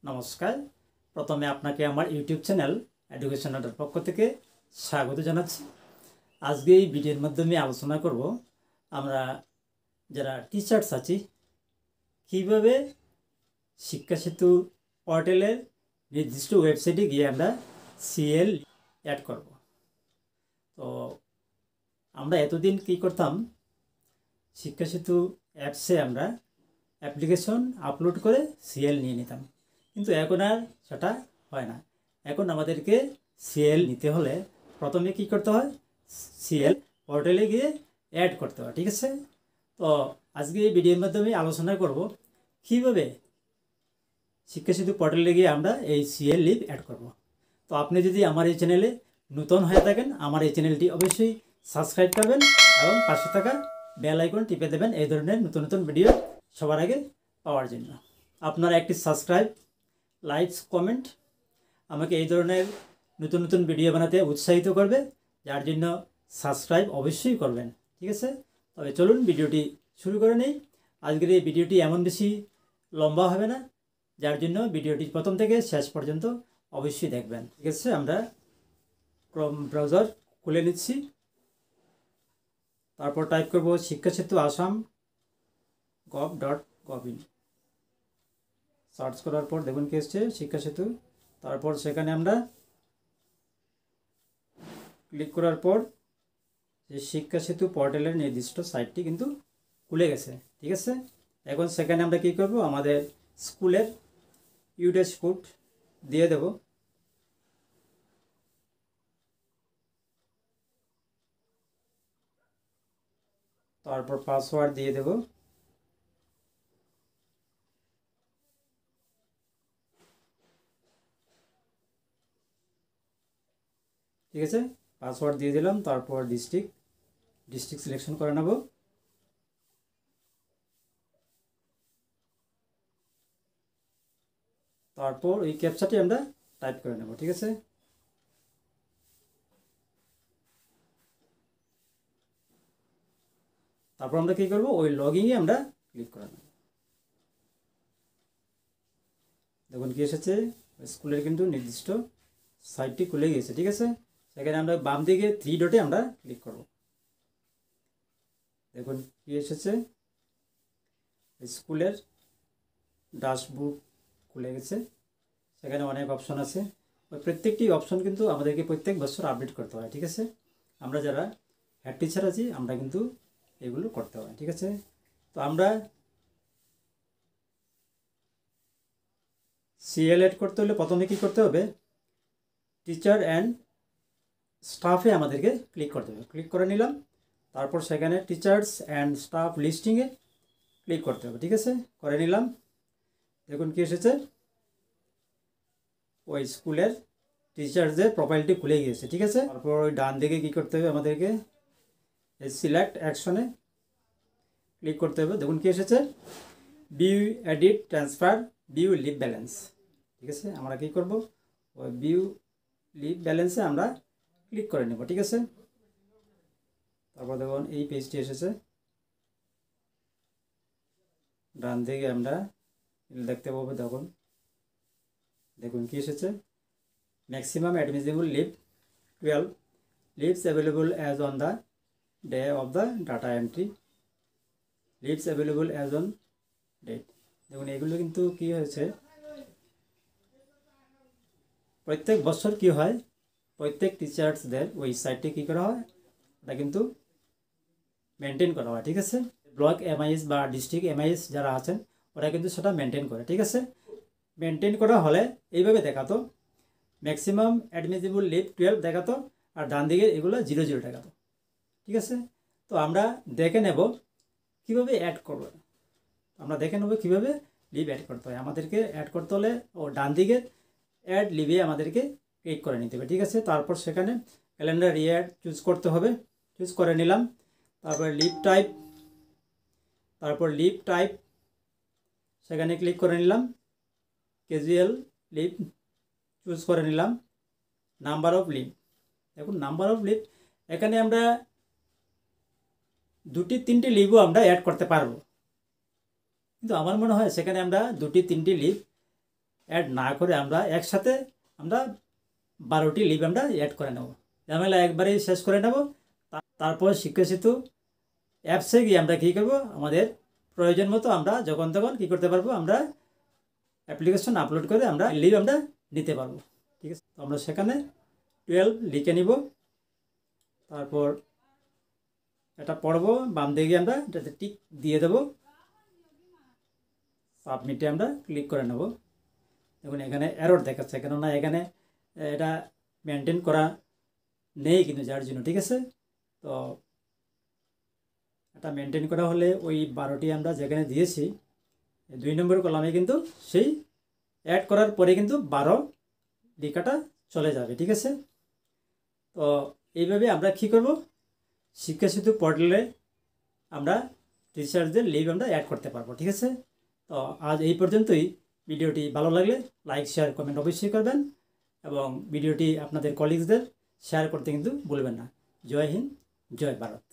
নমস্কার। প্রথমে আপনাকে আমার ইউটিউব চ্যানেল এডুকেশনালের পক্ষ থেকে স্বাগত জানাচ্ছি। আজকে এই ভিডিওর মাধ্যমে আলোচনা করব আমরা যারা টিচার্স আছি কীভাবে শিক্ষা সেতু পোর্টালের নির্দিষ্ট ওয়েবসাইটে গিয়ে আমরা সিএল অ্যাড করব। তো আমরা এতদিন কী করতাম, শিক্ষা সেতু অ্যাপসে আমরা অ্যাপ্লিকেশন আপলোড করে সিএল নিয়ে নিতাম, কিন্তু এখন আর সেটা হয় না। এখন আমাদেরকে সিএল নিতে হলে প্রথমে কি করতে হয়, সিএল পোর্টালে গিয়ে অ্যাড করতে হয়। ঠিক আছে, তো আজকে এই ভিডিওর মাধ্যমে আলোচনা করব কীভাবে শিক্ষা সেতু পোর্টালে গিয়ে আমরা এই সিএল লিভ অ্যাড করব। তো আপনি যদি আমার এই চ্যানেলে নতুন হয়ে থাকেন, আমার এই চ্যানেলটি অবশ্যই সাবস্ক্রাইব করবেন এবং পাশে থাকা বেল আইকন টিপে দেবেন এই ধরনের নতুন নতুন ভিডিও সবার আগে পাওয়ার জন্য। আপনারা একটি সাবস্ক্রাইব, লাইকস, কমেন্ট আমাকে এই ধরনের নতুন নতুন ভিডিও বানাতে উৎসাহিত করবে, যার জন্য সাবস্ক্রাইব অবশ্যই করবেন। ঠিক আছে, তবে চলুন ভিডিওটি শুরু করে নেই। আজকের এই ভিডিওটি এমন বেশি লম্বা হবে না, যার জন্য ভিডিওটি প্রথম থেকে শেষ পর্যন্ত অবশ্যই দেখবেন। ঠিক আছে, আমরা ক্রোম ব্রাউজার খুলে নিচ্ছি, তারপর টাইপ করব শিক্ষা সেতু আসাম gov.gov.in। সার্চ করার পর দেখুন কি এসছে, শিক্ষা সেতু। তারপর সেখানে আমরা ক্লিক করার পর যে শিক্ষা সেতু পোর্টালের নির্দিষ্ট সাইটটি কিন্তু খুলে গেছে। ঠিক আছে, এখন সেখানে আমরা কি করব, আমাদের স্কুলের ইউডেস কোড দিয়ে দেব। তারপর পাসওয়ার্ড দিয়ে দেব। ঠিক আছে, পাসওয়ার্ড দিয়ে দিলাম। তারপর ডিস্ট্রিক্ট সিলেকশন করে নেব। তারপর এই ক্যাপচাটি আমরা টাইপ করে নেব। ঠিক আছে, তারপর আমরা কী করব, ওই লগইনে আমরা ক্লিক করে নেব। দেখুন কি এসেছে, স্কুলের কিন্তু নির্দিষ্ট সাইটটি খুলে গিয়েছে। ঠিক আছে, সেখানে আমরা বাম দিকে 3 ডটে আমরা ক্লিক করব। দেখুন কি এসেছে, স্কুলের ড্যাশবোর্ড খুলে গেছে। সেখানে অনেক অপশন আছে, ওই প্রত্যেকটি অপশন কিন্তু আমাদেরকে প্রত্যেক বছর আপডেট করতে হয়। ঠিক আছে, আমরা যারা হেড টিচার আছি আমরা কিন্তু এগুলো করতে হয়। ঠিক আছে, তো আমরা সিএল এড করতে হলে প্রথমে কী করতে হবে, টিচার অ্যান্ড স্টাফে আমাদেরকে ক্লিক করতে হবে। ক্লিক করে নিলাম, তারপর সেখানে টিচার্স অ্যান্ড স্টাফ লিস্টিংয়ে ক্লিক করতে হবে। ঠিক আছে, করে নিলাম। দেখুন কি এসেছে, ওই স্কুলের টিচার্সদের প্রোফাইলটি খুলে গিয়েছে। ঠিক আছে, তারপর ওই ডান দিকে কী করতে হবে, আমাদেরকে সিলেক্ট অ্যাকশনে ক্লিক করতে হবে। দেখুন কি এসেছে, view, edit, transfer, view leave balance. ঠিক আছে, আমরা কী করব, ওই ভিউ লিভ ব্যালেন্সে আমরা ক্লিক করে নেব। ঠিক আছে, তারপর দেখুন এই পেজটি এসেছে। ডান দিকে আমরা দেখতে পাবো, দেখুন কি এসেছে, maximum admissible leave 12 leaves available as on the day of the data entry, leaves available as on date. দেখুন এগুলো কিন্তু কি হয়েছে, প্রত্যেক বছর কি হয়, প্রত্যেক টিচার্সদের ওই সাইটে কী করা হয়, এটা কিন্তু মেনটেন করা হয়। ঠিক আছে, ব্লক এমআইএস বা ডিস্ট্রিক্ট এমআইএস যারা আছেন ওরা কিন্তু সেটা মেনটেন করে। ঠিক আছে, মেনটেন করা হলে এইভাবে দেখাতো, ম্যাক্সিমাম অ্যাডমিসিবল লিভ 12 দেখাতো, আর ডান দিকে এগুলো 00 দেখাতো। ঠিক আছে, তো আমরা দেখে নেব কীভাবে অ্যাড করব। আমরা দেখে নেব কীভাবে লিভ অ্যাড করতে হয়। আমাদেরকে অ্যাড করতে হলে ও ডান দিকে অ্যাড লিভে আমাদেরকে ক্লিক করে নিতে হবে। ঠিক আছে, তারপর সেখানে ক্যালেন্ডার ইয়ার চুজ করতে হবে। চুজ করে নিলাম, তারপর লিভ টাইপ সেখানে ক্লিক করে নিলাম, ক্যাজুয়াল লিভ চুজ করে নিলাম, নাম্বার অফ লিভ। দেখুন নাম্বার অফ লিভ এখানে আমরা 2-3টি লিভও আমরা অ্যাড করতে পারবো, কিন্তু আমার মনে হয় সেখানে আমরা 2-3টি লিভ অ্যাড না করে আমরা একসাথে আমরা 12টি লিভ আমরা অ্যাড করে নেব। ঝামেলা একবারেই শেষ করে নেব। তারপর শিক্ষা সেতু অ্যাপসে গিয়ে আমরা কী করব, আমাদের প্রয়োজন মতো আমরা যখন তখন কী করতে পারবো, আমরা অ্যাপ্লিকেশন আপলোড করে আমরা লিভ আমরা নিতে পারবো। ঠিক আছে, তো আমরা সেখানে 12 লিখে নিব, তারপর এটা পড়বো, বাম দিকে আমরা এটাতে টিক দিয়ে দেব, সাবমিটে আমরা ক্লিক করে নেব। দেখুন এখানে এরর দেখাচ্ছে, কেননা এখানে এটা মেনটেন করা নেই কিন্তু যার জন্য। ঠিক আছে, তো এটা মেনটেন করা হলে ওই 12টি আমরা যেখানে দিয়েছি 2 নম্বর কলামে কিন্তু সেই অ্যাড করার পরে কিন্তু 12 লেখাটা চলে যাবে। ঠিক আছে, তো এইভাবে আমরা কী করব, শিক্ষা সেতু পোর্টালে আমরা টিচারদের লিভ আমরা অ্যাড করতে পারবো। ঠিক আছে, তো আজ এই পর্যন্তই। ভিডিওটি ভালো লাগলে লাইক শেয়ার কমেন্ট অবশ্যই করবেন এবং ভিডিওটি আপনাদের কলিগসদের শেয়ার করতে কিন্তু ভুলবেন না। জয় হিন্দ, জয় ভারত।